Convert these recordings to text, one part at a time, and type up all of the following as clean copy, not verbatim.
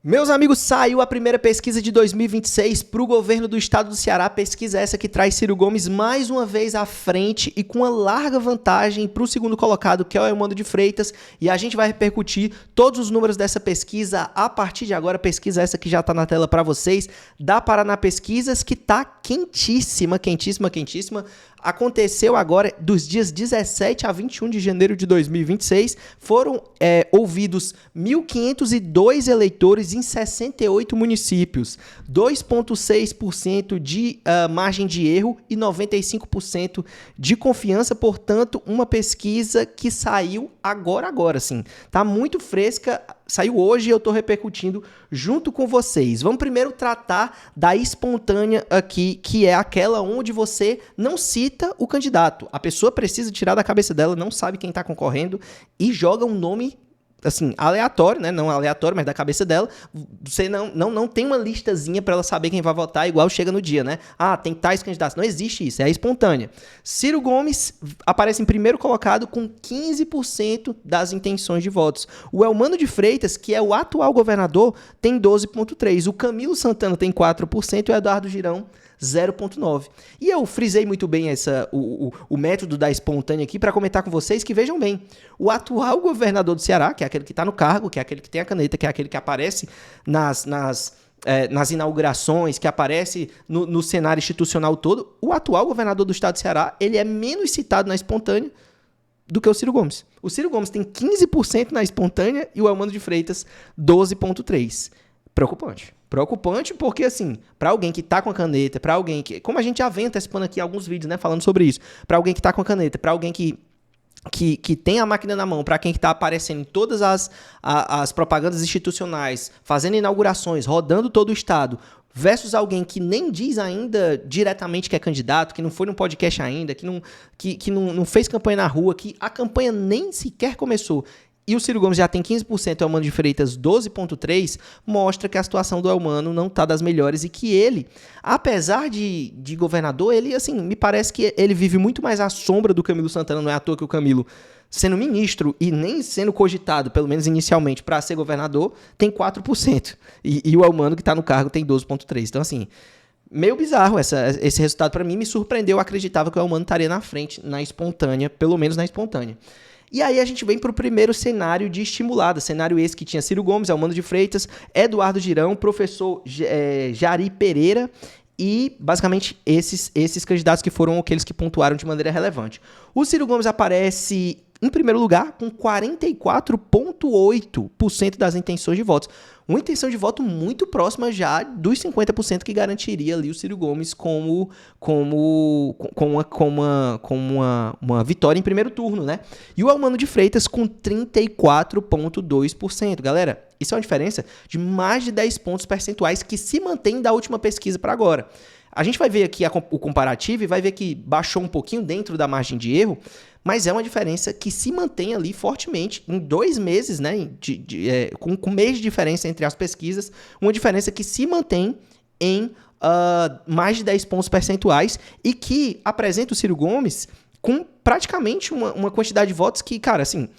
Meus amigos, saiu a primeira pesquisa de 2026 para o governo do estado do Ceará. Pesquisa essa que traz Ciro Gomes mais uma vez à frente e com uma larga vantagem para o segundo colocado, que é o Eumano de Freitas. E a gente vai repercutir todos os números dessa pesquisa a partir de agora. Pesquisa essa que já está na tela para vocês, da Paraná Pesquisas, que está quentíssima, quentíssima, quentíssima. Aconteceu agora dos dias 17 a 21 de janeiro de 2026. Foram ouvidos 1.502 eleitores em 68 municípios. 2,6% de margem de erro e 95% de confiança. Portanto, uma pesquisa que saiu agora, sim. Tá muito fresca. Saiu hoje e eu estou repercutindo junto com vocês. Vamos primeiro tratar da espontânea aqui, que é aquela onde você não cita o candidato. A pessoa precisa tirar da cabeça dela, não sabe quem está concorrendo e joga um nome assim, aleatório, né? Não aleatório, mas da cabeça dela. Você não tem uma listazinha para ela saber quem vai votar, igual chega no dia, né? Ah, tem tais candidatos. Não existe isso, é a espontânea. Ciro Gomes aparece em primeiro colocado com 15% das intenções de votos. O Eumano de Freitas, que é o atual governador, tem 12,3%. O Camilo Santana tem 4% e o Eduardo Girão 0,9%. E eu frisei muito bem o método da espontânea aqui para comentar com vocês que vejam bem. O atual governador do Ceará, que é aquele que está no cargo, que é aquele que tem a caneta, que é aquele que aparece nas inaugurações, que aparece no cenário institucional todo, o atual governador do estado do Ceará, ele é menos citado na espontânea do que o Ciro Gomes. O Ciro Gomes tem 15% na espontânea e o Eumano de Freitas 12,3%. Preocupante. Preocupante porque, assim, para alguém que tá com a caneta, para alguém que... Como a gente já vem antecipando aqui alguns vídeos, né, falando sobre isso. Para alguém que tá com a caneta, para alguém que tem a máquina na mão, para quem que tá aparecendo em todas as propagandas institucionais, fazendo inaugurações, rodando todo o estado, versus alguém que nem diz ainda diretamente que é candidato, que não foi num podcast ainda, que não fez campanha na rua, que a campanha nem sequer começou. E o Ciro Gomes já tem 15%, o Eumano de Freitas 12,3%, mostra que a situação do Eumano não está das melhores e que ele, apesar de governador, ele, assim, me parece que ele vive muito mais à sombra do Camilo Santana. Não é à toa que o Camilo, sendo ministro e nem sendo cogitado, pelo menos inicialmente, para ser governador, tem 4%. E o Eumano, que está no cargo, tem 12,3%. Então, assim, meio bizarro esse resultado para mim. Me surpreendeu, eu acreditava que o Eumano estaria na frente, na espontânea, pelo menos na espontânea. E aí a gente vem para o primeiro cenário de estimulada, cenário esse que tinha Ciro Gomes, Eumano de Freitas, Eduardo Girão, professor Jari Pereira e basicamente esses candidatos que foram aqueles que pontuaram de maneira relevante. O Ciro Gomes aparece em primeiro lugar com 44,8% das intenções de votos. Uma intenção de voto muito próxima já dos 50% que garantiria ali o Ciro Gomes com uma vitória em primeiro turno, né? E o Eumano de Freitas com 34,2%. Galera, isso é uma diferença de mais de 10 pontos percentuais que se mantém da última pesquisa para agora. A gente vai ver aqui o comparativo e vai ver que baixou um pouquinho dentro da margem de erro, mas é uma diferença que se mantém ali fortemente em 2 meses, né? Com mês de diferença entre as pesquisas, uma diferença que se mantém em mais de 10 pontos percentuais e que apresenta o Ciro Gomes com praticamente uma quantidade de votos que, cara, assim,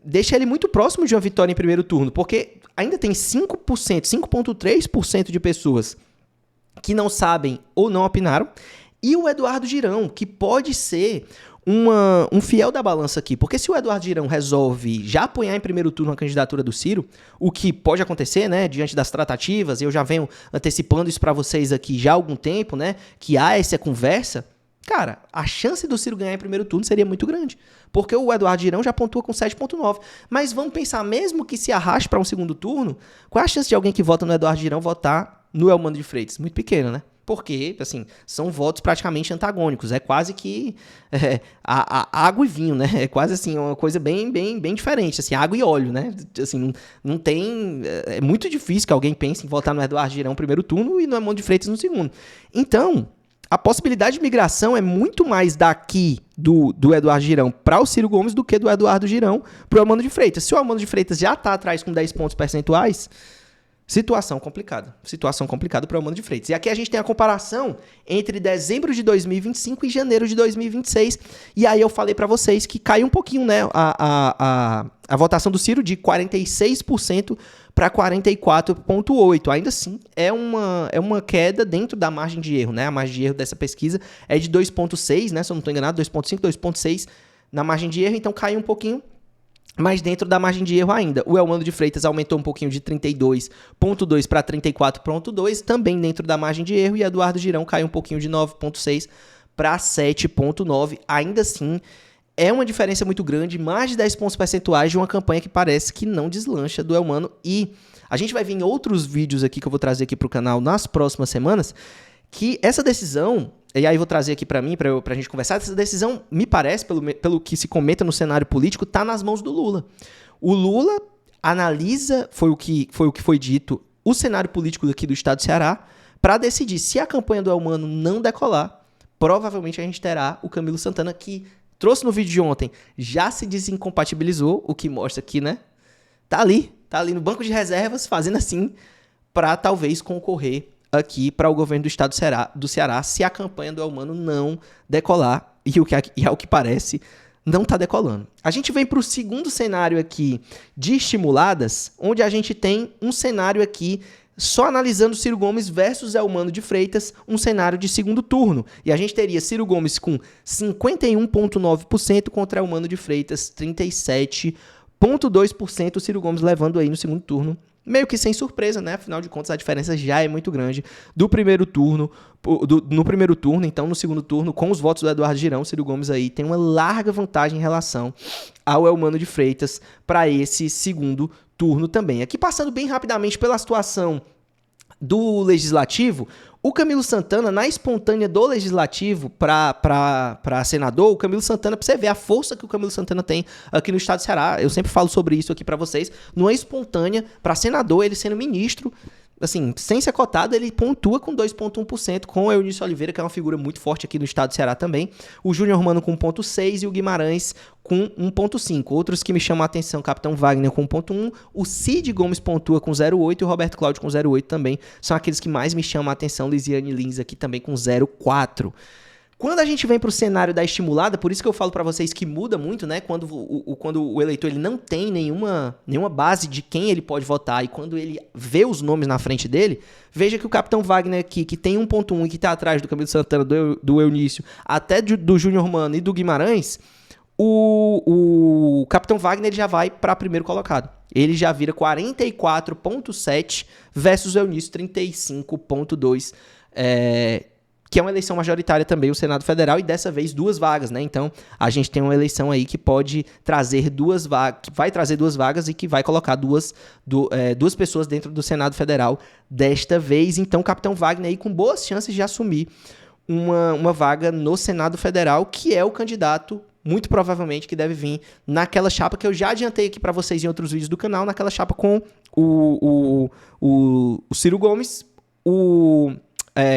deixa ele muito próximo de uma vitória em primeiro turno, porque ainda tem 5,3% de pessoas que não sabem ou não opinaram, e o Eduardo Girão, que pode ser um fiel da balança aqui, porque se o Eduardo Girão resolve já apoiar em primeiro turno a candidatura do Ciro, o que pode acontecer, né, diante das tratativas, eu já venho antecipando isso para vocês aqui já há algum tempo, né, que há essa conversa, cara, a chance do Ciro ganhar em primeiro turno seria muito grande, porque o Eduardo Girão já pontua com 7,9%. Mas vamos pensar, mesmo que se arraste para um segundo turno, qual é a chance de alguém que vota no Eduardo Girão votar no Eumano de Freitas? Muito pequena, né? Porque, assim, são votos praticamente antagônicos. É quase que água e vinho, né? É quase, assim, uma coisa bem, bem, bem diferente. Assim, água e óleo, né? Assim, não tem... É muito difícil que alguém pense em votar no Eduardo Girão no primeiro turno e no Eumano de Freitas no segundo. Então, a possibilidade de migração é muito mais daqui do Eduardo Girão para o Ciro Gomes do que do Eduardo Girão para o Eumano de Freitas. Se o Eumano de Freitas já está atrás com 10 pontos percentuais... Situação complicada para o Eumano de Freitas. E aqui a gente tem a comparação entre dezembro de 2025 e janeiro de 2026. E aí eu falei para vocês que caiu um pouquinho, né, a votação do Ciro de 46% para 44,8%. Ainda assim, é uma queda dentro da margem de erro, né? A margem de erro dessa pesquisa é de 2,6, né? Se eu não estou enganado, 2,5, 2,6 na margem de erro, então caiu um pouquinho, mas dentro da margem de erro ainda. O Elmano de Freitas aumentou um pouquinho de 32,2 para 34,2, também dentro da margem de erro, e Eduardo Girão caiu um pouquinho de 9,6 para 7,9. Ainda assim, é uma diferença muito grande, mais de 10 pontos percentuais de uma campanha que parece que não deslancha do Elmano. E a gente vai ver em outros vídeos aqui que eu vou trazer aqui para o canal nas próximas semanas, que essa decisão, e aí vou trazer aqui para mim, para a gente conversar, essa decisão, me parece, pelo que se comenta no cenário político, está nas mãos do Lula. O Lula analisa, foi o que foi dito, o cenário político aqui do estado do Ceará, para decidir se a campanha do Elmano não decolar, provavelmente a gente terá o Camilo Santana, que trouxe no vídeo de ontem, já se desincompatibilizou, o que mostra que, né, tá ali no banco de reservas, fazendo assim, para talvez concorrer aqui para o governo do estado do Ceará, se a campanha do Elmano não decolar, e ao que parece, não está decolando. A gente vem para o segundo cenário aqui de estimuladas, onde a gente tem um cenário aqui só analisando Ciro Gomes versus Elmano de Freitas, um cenário de segundo turno. E a gente teria Ciro Gomes com 51,9% contra Elmano de Freitas 37,2%, Ciro Gomes levando aí no segundo turno. Meio que sem surpresa, né? Afinal de contas, a diferença já é muito grande do primeiro turno, no primeiro turno, então no segundo turno, com os votos do Eduardo Girão, Ciro Gomes aí tem uma larga vantagem em relação ao Elmano de Freitas para esse segundo turno também. Aqui passando bem rapidamente pela situação do Legislativo, o Camilo Santana, na espontânea do Legislativo para senador, o Camilo Santana, para você ver a força que o Camilo Santana tem aqui no estado do Ceará, eu sempre falo sobre isso aqui para vocês, numa espontânea, para senador, ele sendo ministro, assim, sem ser cotado, ele pontua com 2,1%, com o Eunício Oliveira, que é uma figura muito forte aqui no estado do Ceará também, o Júnior Romano com 1,6% e o Guimarães com 1,5%. Outros que me chamam a atenção, Capitão Wagner com 1,1%, o Cid Gomes pontua com 0,8% e o Roberto Cláudio com 0,8% também, são aqueles que mais me chamam a atenção, Lisiane Lins aqui também com 0,4%. Quando a gente vem para o cenário da estimulada, por isso que eu falo para vocês que muda muito, né? Quando o eleitor ele não tem nenhuma base de quem ele pode votar e quando ele vê os nomes na frente dele, veja que o Capitão Wagner aqui, que tem 1,1 e que está atrás do Camilo Santana, do Eunício, até do Júnior Romano e do Guimarães, o Capitão Wagner ele já vai para primeiro colocado. Ele já vira 44,7 versus o Eunício 35,2, que é uma eleição majoritária também, o Senado Federal, e dessa vez 2 vagas, né? Então, a gente tem uma eleição aí que pode trazer 2 vagas, que vai trazer 2 vagas e que vai colocar duas pessoas dentro do Senado Federal desta vez. Então, o Capitão Wagner aí com boas chances de assumir uma vaga no Senado Federal, que é o candidato, muito provavelmente, que deve vir naquela chapa que eu já adiantei aqui para vocês em outros vídeos do canal, naquela chapa com o Ciro Gomes,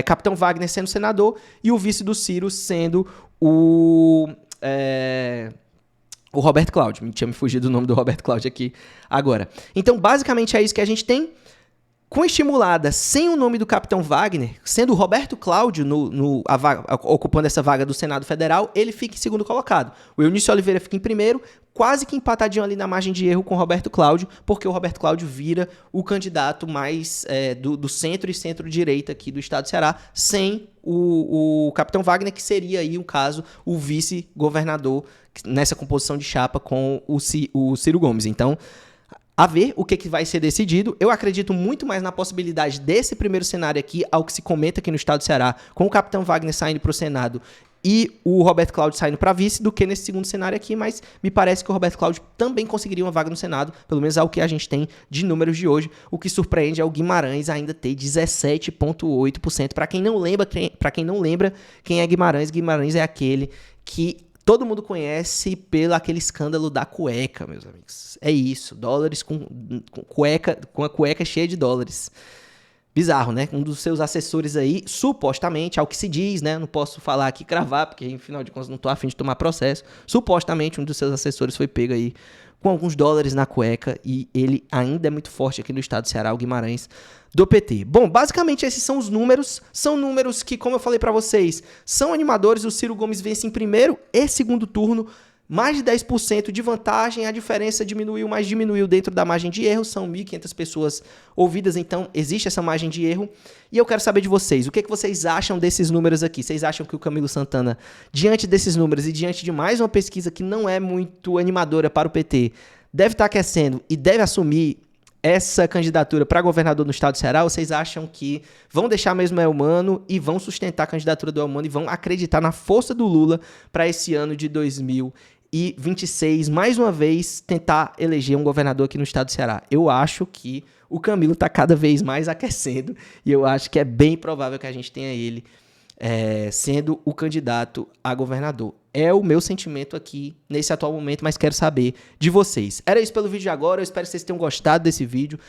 Capitão Wagner sendo senador e o vice do Ciro sendo o Roberto Cláudio. Tinha me fugido do nome do Roberto Cláudio aqui agora. Então, basicamente é isso que a gente tem. Com estimulada, sem o nome do Capitão Wagner, sendo o Roberto Cláudio ocupando essa vaga do Senado Federal, ele fica em segundo colocado. O Eunício Oliveira fica em primeiro, quase que empatadinho ali na margem de erro com o Roberto Cláudio, porque o Roberto Cláudio vira o candidato mais do centro e centro-direita aqui do estado do Ceará, sem o Capitão Wagner, que seria aí, no caso, o vice-governador nessa composição de chapa com o Ciro Gomes. Então, a ver o que vai ser decidido. Eu acredito muito mais na possibilidade desse primeiro cenário aqui, ao que se comenta aqui no estado do Ceará, com o Capitão Wagner saindo para o Senado e o Roberto Cláudio saindo para vice, do que nesse segundo cenário aqui, mas me parece que o Roberto Cláudio também conseguiria uma vaga no Senado, pelo menos é o que a gente tem de números de hoje. O que surpreende é o Guimarães ainda ter 17,8%. Para quem não lembra quem é Guimarães, Guimarães é aquele que todo mundo conhece pelo aquele escândalo da cueca, meus amigos. É isso, dólares com a cueca cheia de dólares. Bizarro, né? Um dos seus assessores aí, supostamente, ao que se diz, né? Não posso falar aqui, cravar, porque, afinal de contas, não tô a fim de tomar processo. Supostamente, um dos seus assessores foi pego aí com alguns dólares na cueca e ele ainda é muito forte aqui no estado do Ceará, o Guimarães, do PT. Bom, basicamente esses são os números. São números que, como eu falei pra vocês, são animadores. O Ciro Gomes vence em primeiro e segundo turno. mais de 10% de vantagem, a diferença diminuiu, mas diminuiu dentro da margem de erro, são 1.500 pessoas ouvidas, então existe essa margem de erro. E eu quero saber de vocês, o que vocês acham desses números aqui? Vocês acham que o Camilo Santana, diante desses números e diante de mais uma pesquisa que não é muito animadora para o PT, deve estar aquecendo e deve assumir essa candidatura para governador no estado do Ceará? Ou vocês acham que vão deixar mesmo o Elmano e vão sustentar a candidatura do Elmano e vão acreditar na força do Lula para esse ano de 2026, mais uma vez, tentar eleger um governador aqui no estado do Ceará? Eu acho que o Camilo está cada vez mais aquecendo e eu acho que é bem provável que a gente tenha ele sendo o candidato a governador. É o meu sentimento aqui nesse atual momento, mas quero saber de vocês. Era isso pelo vídeo de agora, eu espero que vocês tenham gostado desse vídeo.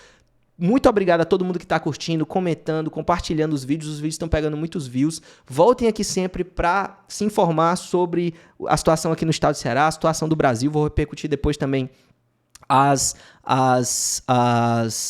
Muito obrigado a todo mundo que está curtindo, comentando, compartilhando os vídeos estão pegando muitos views. Voltem aqui sempre para se informar sobre a situação aqui no estado do Ceará, a situação do Brasil. Vou repercutir depois também as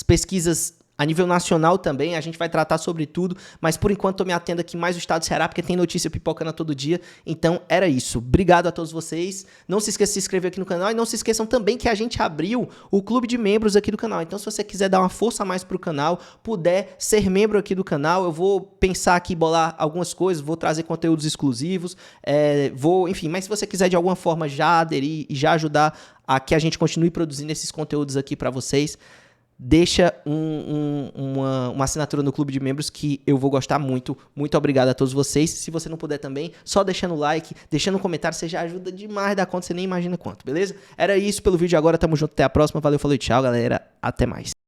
pesquisas a nível nacional também, a gente vai tratar sobre tudo, mas por enquanto estou me atendo aqui mais o estado do Ceará, porque tem notícia pipocando a todo dia. Então era isso. Obrigado a todos vocês. Não se esqueça de se inscrever aqui no canal e não se esqueçam também que a gente abriu o clube de membros aqui do canal. Então se você quiser dar uma força a mais pro canal, puder ser membro aqui do canal, eu vou pensar aqui, bolar algumas coisas, vou trazer conteúdos exclusivos, enfim, mas se você quiser de alguma forma já aderir e já ajudar a que a gente continue produzindo esses conteúdos aqui para vocês, deixa uma assinatura no clube de membros que eu vou gostar muito. Muito obrigado a todos vocês. Se você não puder também, só deixando o like, deixando um comentário, você já ajuda demais da conta, você nem imagina quanto, beleza? Era isso pelo vídeo de agora, tamo junto, até a próxima, valeu, falou e tchau, galera, até mais.